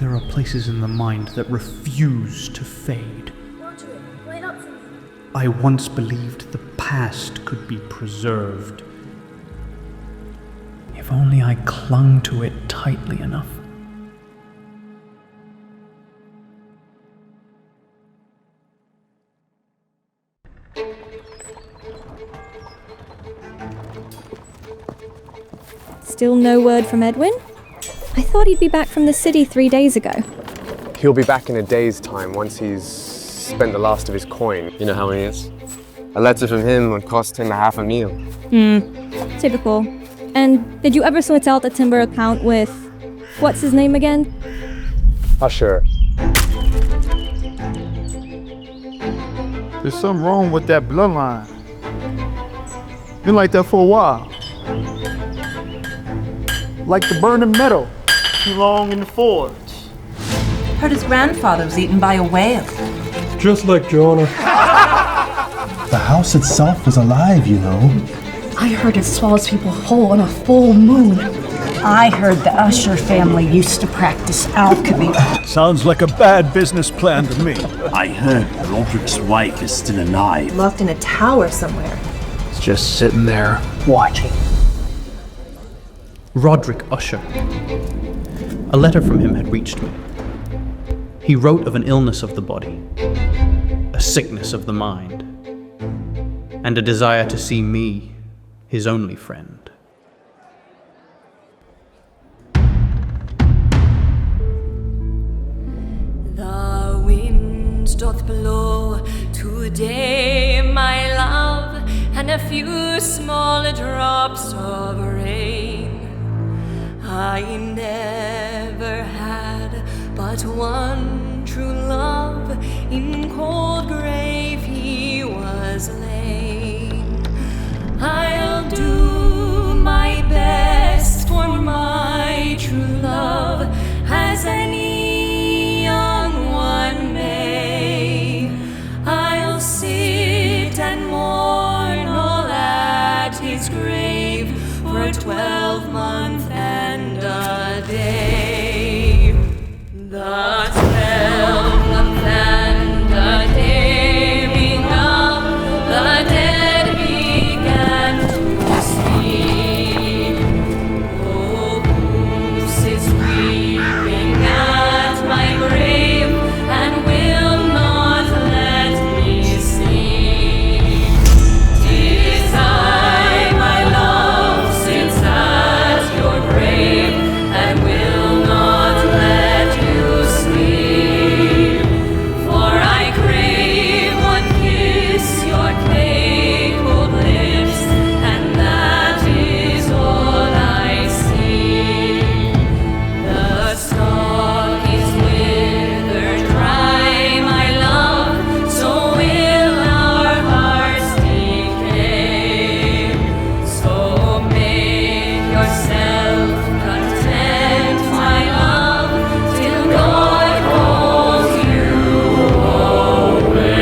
There are places in the mind that refuse to fade. Roderick, wait up for me. I once believed the past could be preserved. If only I clung to it tightly enough. Still no word from Edwin? I thought he'd be back from the city 3 days ago. He'll be back in a day's time once he's spent the last of his coin. You know how he is. A letter from him would cost him half a meal. Typical. And did you ever sort out the timber account with... what's his name again? Usher. There's something wrong with that bloodline. Been like that for a while. Like the burning metal, too long in the forge. Heard his grandfather was eaten by a whale. Just like Jonah. The house itself was alive, you know. I heard it swallows people whole on a full moon. I heard the Usher family used to practice alchemy. Sounds like a bad business plan to me. I heard Roderick's wife is still alive. Locked in a tower somewhere. It's just sitting there, watching. Roderick Usher. A letter from him had reached me. He wrote of an illness of the body, a sickness of the mind, and a desire to see me, his only friend. The wind doth blow today, my love, and a few small drops of rain. I never had but one true love, in cold grave he was laid. I'll do my best for my true love, as any young one may. I'll sit and mourn all at his grave for 12 months and a day. The 12 months and a day being up, the dead began to sleep. Oh, who sits weeping at my grave and will not let me sleep? 'Tis I, my love, sits at your grave and will not let you sleep. For I crave one kiss, your clay cold lips, and that is all I see. The stalk is withered dry, my love, so will our hearts decay. So make yourself content, my love, till God calls you away.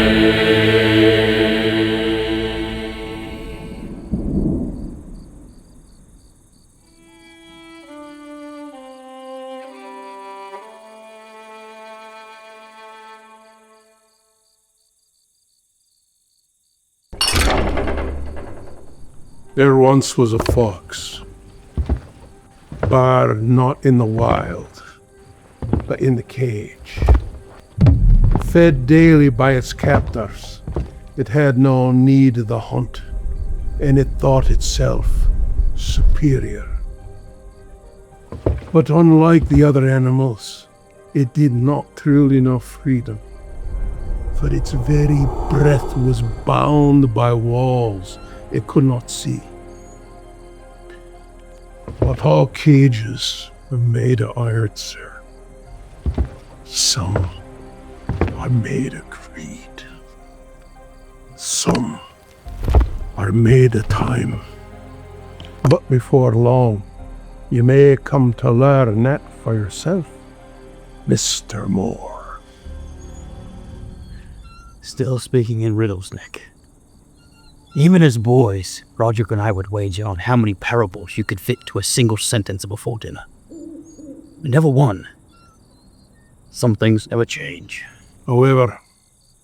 There once was a fox, but not in the wild, but in the cage. Fed daily by its captors, it had no need of the hunt, and it thought itself superior. But unlike the other animals, it did not truly know freedom, for its very breath was bound by walls it could not see. But all cages are made of iron, sir. Some are made of greed. Some are made of time. But before long, you may come to learn that for yourself, Mr. Moore. Still speaking in riddles, Nick. Even as boys, Roderick and I would wager on how many parables you could fit to a single sentence before dinner. We never won. Some things never change. However,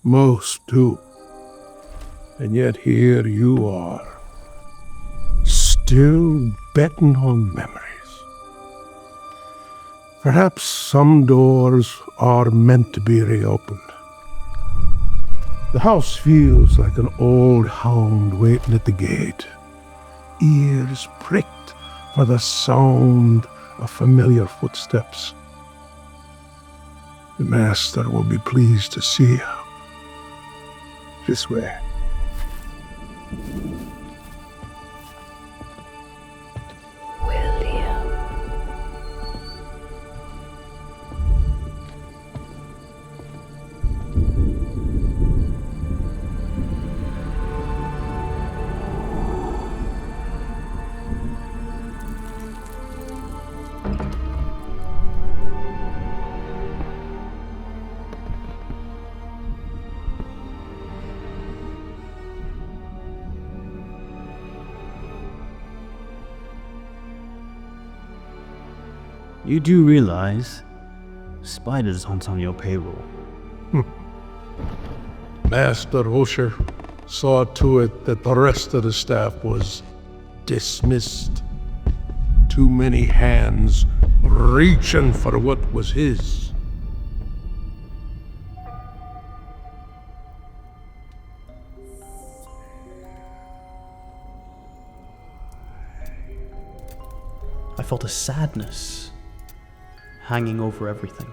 most do. And yet here you are, still betting on memories. Perhaps some doors are meant to be reopened. The house feels like an old hound waiting at the gate, ears pricked for the sound of familiar footsteps. The master will be pleased to see you. This way. You do realize spiders aren't on your payroll. Master Usher saw to it that the rest of the staff was dismissed. Too many hands reaching for what was his. I felt a sadness hanging over everything.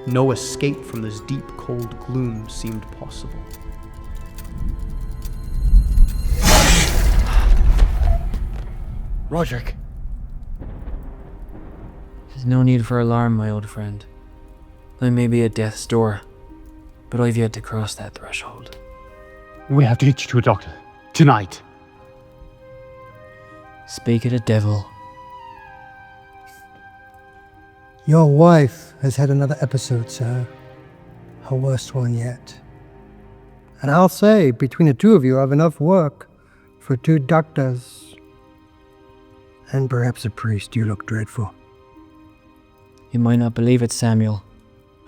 No escape from this deep, cold gloom seemed possible. Roderick! There's no need for alarm, my old friend. I may be at death's door, but I've yet to cross that threshold. We have to get you to a doctor. Tonight. Speak of the devil. Your wife has had another episode, sir. Her worst one yet. And I'll say, between the two of you, I have enough work for 2 doctors. And perhaps a priest. You look dreadful. You might not believe it, Samuel,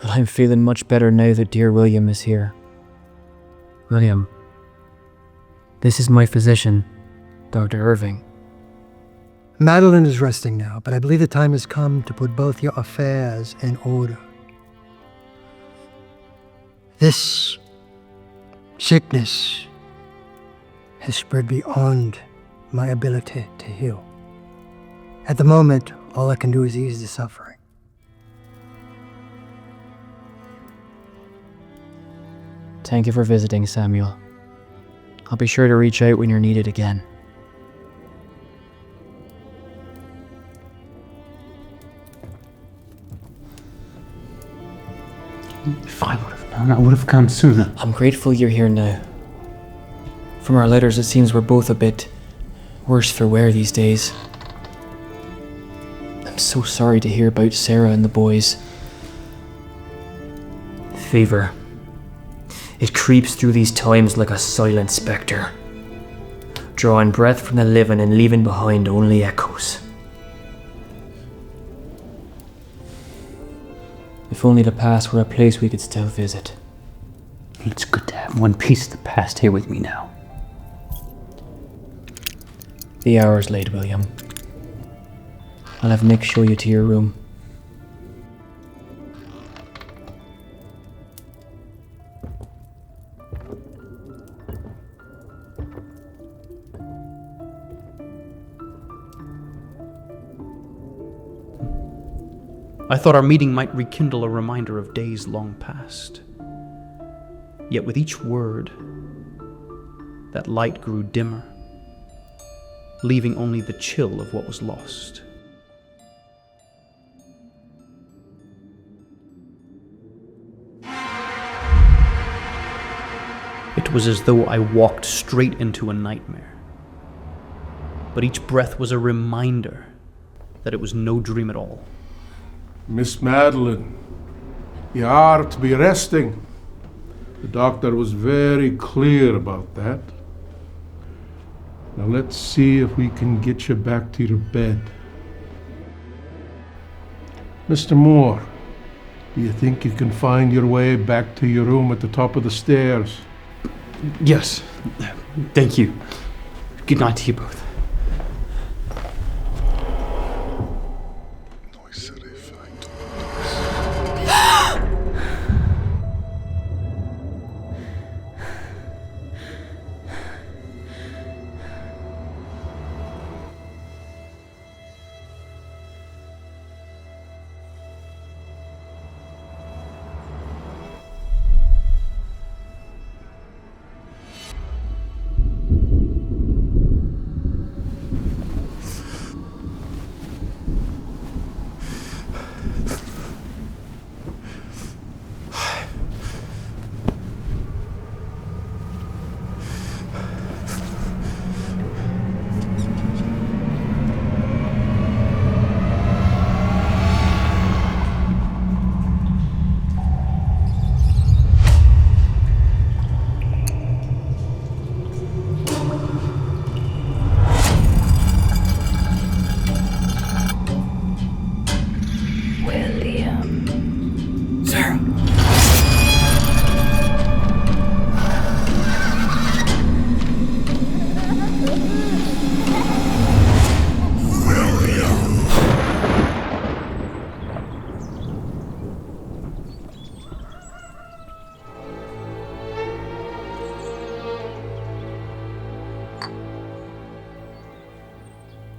but I'm feeling much better now that dear William is here. William, this is my physician, Dr. Irving. Madeline is resting now, but I believe the time has come to put both your affairs in order. This sickness has spread beyond my ability to heal. At the moment, all I can do is ease the suffering. Thank you for visiting, Samuel. I'll be sure to reach out when you're needed again. If I would have known, I would have come sooner. I'm grateful you're here now. From our letters, it seems we're both a bit worse for wear these days. I'm so sorry to hear about Sarah and the boys. Fever. It creeps through these times like a silent spectre, drawing breath from the living and leaving behind only echoes. If only the past were a place we could still visit. It's good to have one piece of the past here with me now. The hour's late, William. I'll have Nick show you to your room. I thought our meeting might rekindle a reminder of days long past. Yet with each word, that light grew dimmer, leaving only the chill of what was lost. It was as though I walked straight into a nightmare. But each breath was a reminder that it was no dream at all. Miss Madeline, you are to be resting. The doctor was very clear about that. Now let's see if we can get you back to your bed. Mr. Moore, You think you can find your way back to your room at the top of the stairs? Yes. Thank you. Good night to you both.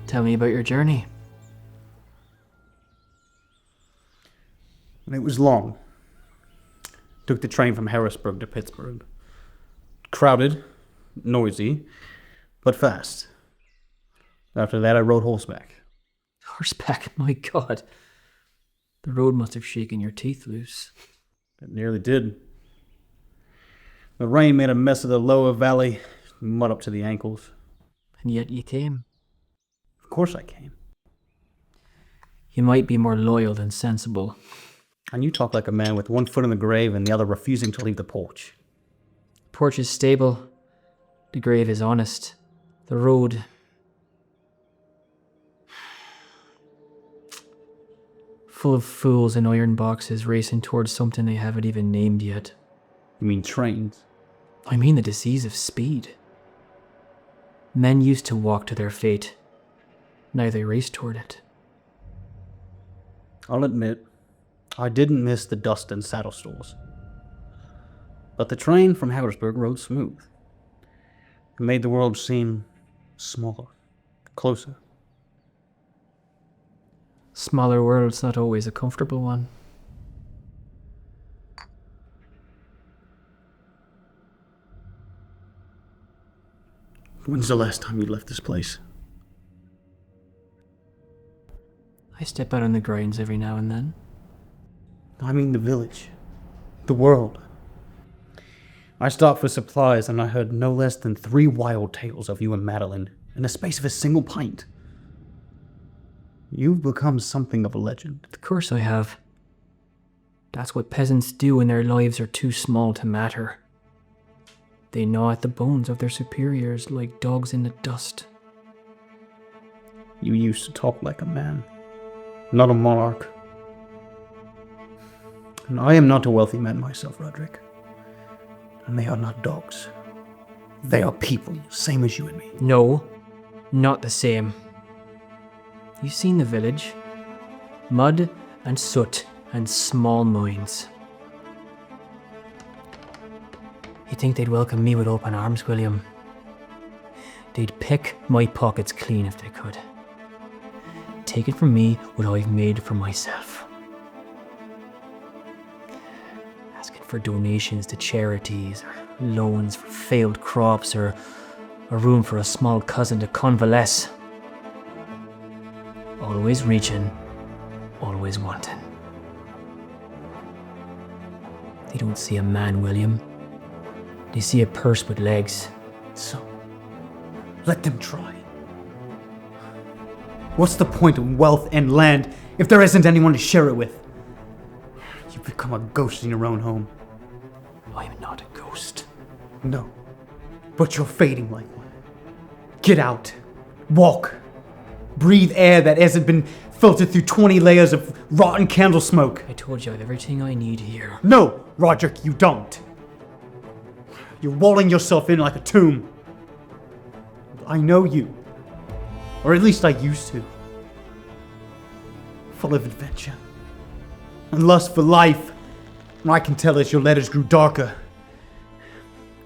Tell me about your journey. It was long. Took the train from Harrisburg to Pittsburgh. Crowded, noisy, but fast. After that, I rode horseback. Horseback? My God. The road must have shaken your teeth loose. It nearly did. The rain made a mess of the lower valley, mud up to the ankles. And yet you came. Of course I came. You might be more loyal than sensible. And you talk like a man with one foot in the grave and the other refusing to leave the porch. The porch is stable. The grave is honest. The road... full of fools in iron boxes racing towards something they haven't even named yet. You mean trains? I mean the disease of speed. Men used to walk to their fate. Now they race toward it. I'll admit, I didn't miss the dust and saddle stores. But the train from Harrisburg rode smooth. It made the world seem smaller, closer. Smaller world's not always a comfortable one. When's the last time you left this place? I step out on the grinds every now and then. I mean the village. The world. I stopped for supplies and I heard no less than 3 wild tales of you and Madeline in the space of a single pint. You've become something of a legend. Of course I have. That's what peasants do when their lives are too small to matter. They gnaw at the bones of their superiors like dogs in the dust. You used to talk like a man, not a monarch. And I am not a wealthy man myself, Roderick. And they are not dogs. They are people, same as you and me. No, not the same. You've seen the village. Mud and soot and small mines. You think they'd welcome me with open arms, William? They'd pick my pockets clean if they could. Take it from me what I've made for myself. Asking for donations to charities, or loans for failed crops, or a room for a small cousin to convalesce. Always reaching, always wanting. They don't see a man, William. They see a purse with legs. So, let them try. What's the point of wealth and land if there isn't anyone to share it with? You've become a ghost in your own home. I'm not a ghost. No, but you're fading like one. Get out. Walk. Breathe air that hasn't been filtered through 20 layers of rotten candle smoke. I told you I have everything I need here. No, Roderick, you don't. You're walling yourself in like a tomb. I know you. Or at least I used to. Full of adventure. And lust for life. And I can tell as your letters grew darker,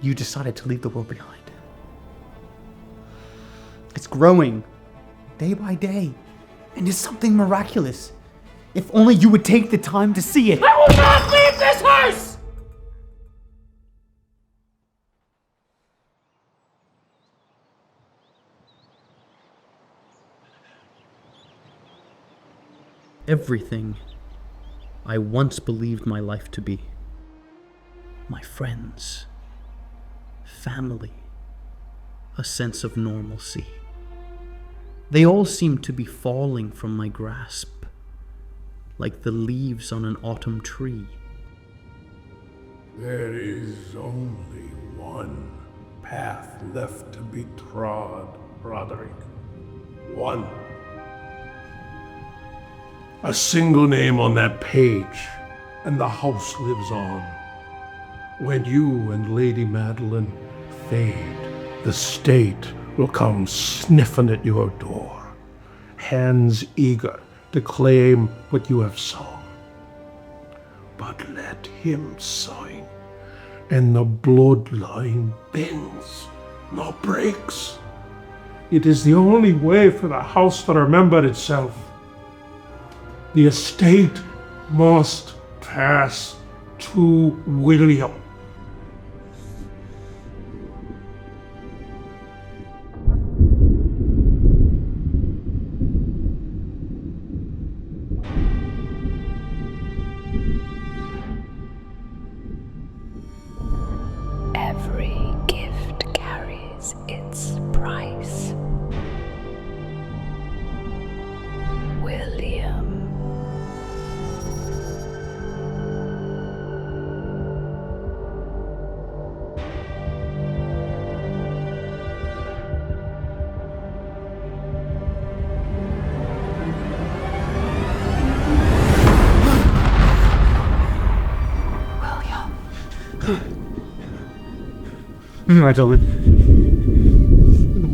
you decided to leave the world behind. It's growing, day by day. And it's something miraculous. If only you would take the time to see it. I will not leave this house! Everything I once believed my life to be. My friends, family, a sense of normalcy. They all seem to be falling from my grasp, like the leaves on an autumn tree. There is only one path left to be trod, Roderick. One. A single name on that page, and the house lives on. When you and Lady Madeline fade, the state will come sniffing at your door, hands eager to claim what you have sown. But let him sign, and the bloodline bends, not breaks. It is the only way for the house to remember itself. The estate must pass to William. Every gift carries its price. William. Madeline,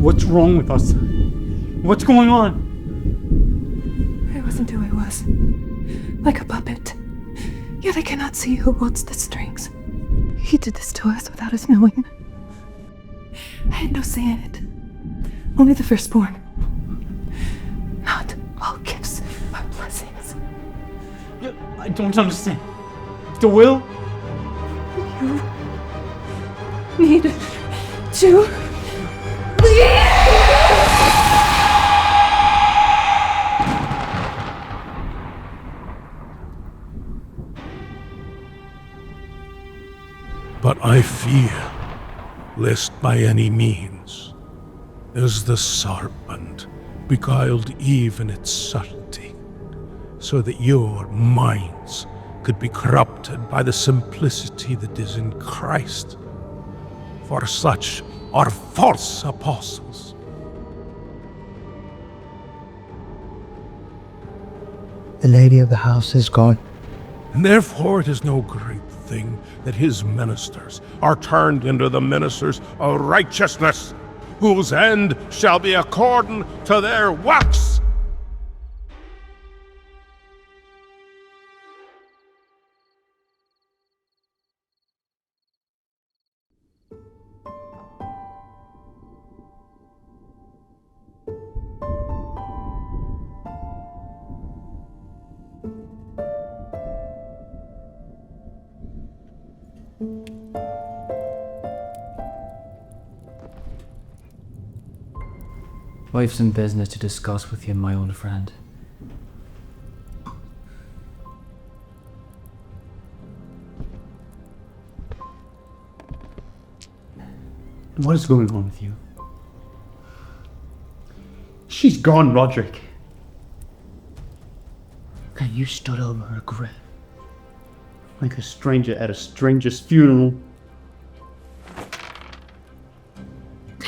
what's wrong with us? What's going on? I wasn't who I was. Like a puppet. Yet I cannot see who holds the strings. He did this to us without us knowing. I had no say in it. Only the firstborn. Not all gifts are blessings. I don't understand. The will? You need to leave! But I fear, lest by any means, as the serpent beguiled Eve in its subtlety, so that your minds could be corrupted by the simplicity that is in Christ. For such are false apostles. The lady of the house is gone. And therefore it is no great thing that his ministers are turned into the ministers of righteousness, whose end shall be according to their works. I have some business to discuss with you, my old friend. What is going on with you? She's gone, Roderick. And you stood over her grave like a stranger at a stranger's funeral.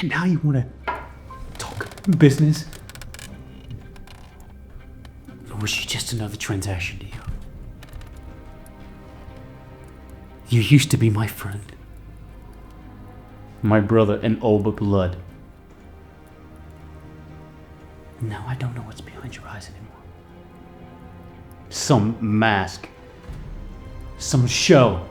And now you want to talk business? was she just another transaction to you? You used to be my friend. My brother in all but blood. And now I don't know what's behind your eyes anymore. Some mask. Some show.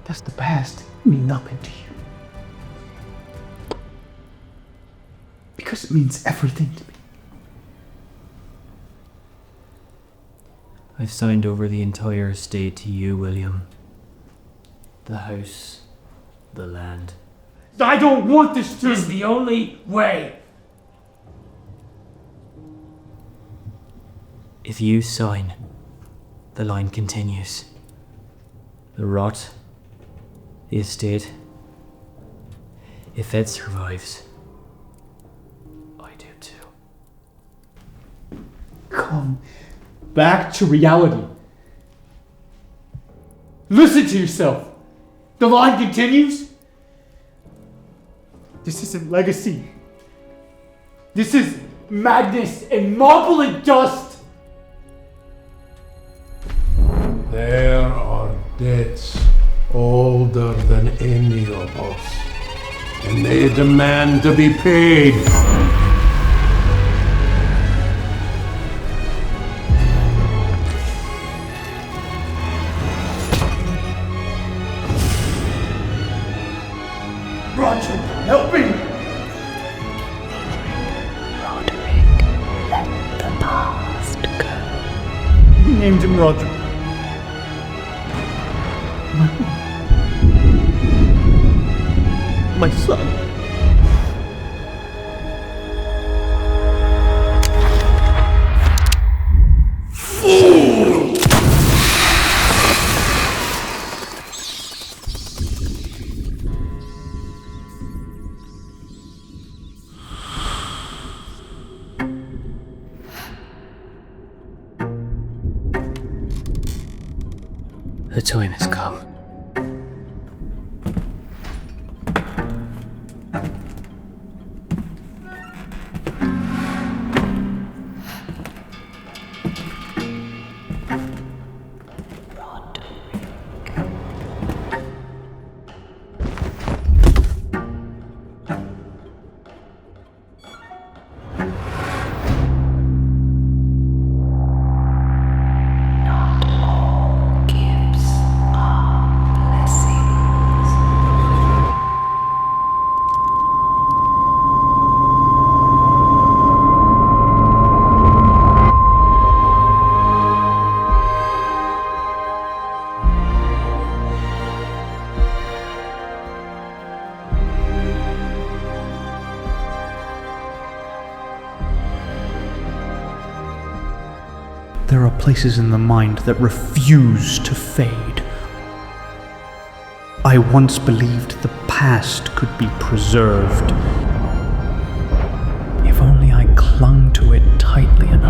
Does the past mean nothing to you? Because it means everything to me. I've signed over the entire estate to you, William. The house, the land. I don't want this to... This is the only way! If you sign, the line continues. The rot, the estate. If it survives, I do too. Come back to reality. Listen to yourself. The line continues. This isn't legacy. This is madness and marble and dust. There are debts older than any of us, and they demand to be paid. Roger, help me! Roderick, let the past go. We named him Roger. My son. Fool! The time has come. There are places in the mind that refuse to fade. I once believed the past could be preserved. If only I clung to it tightly enough.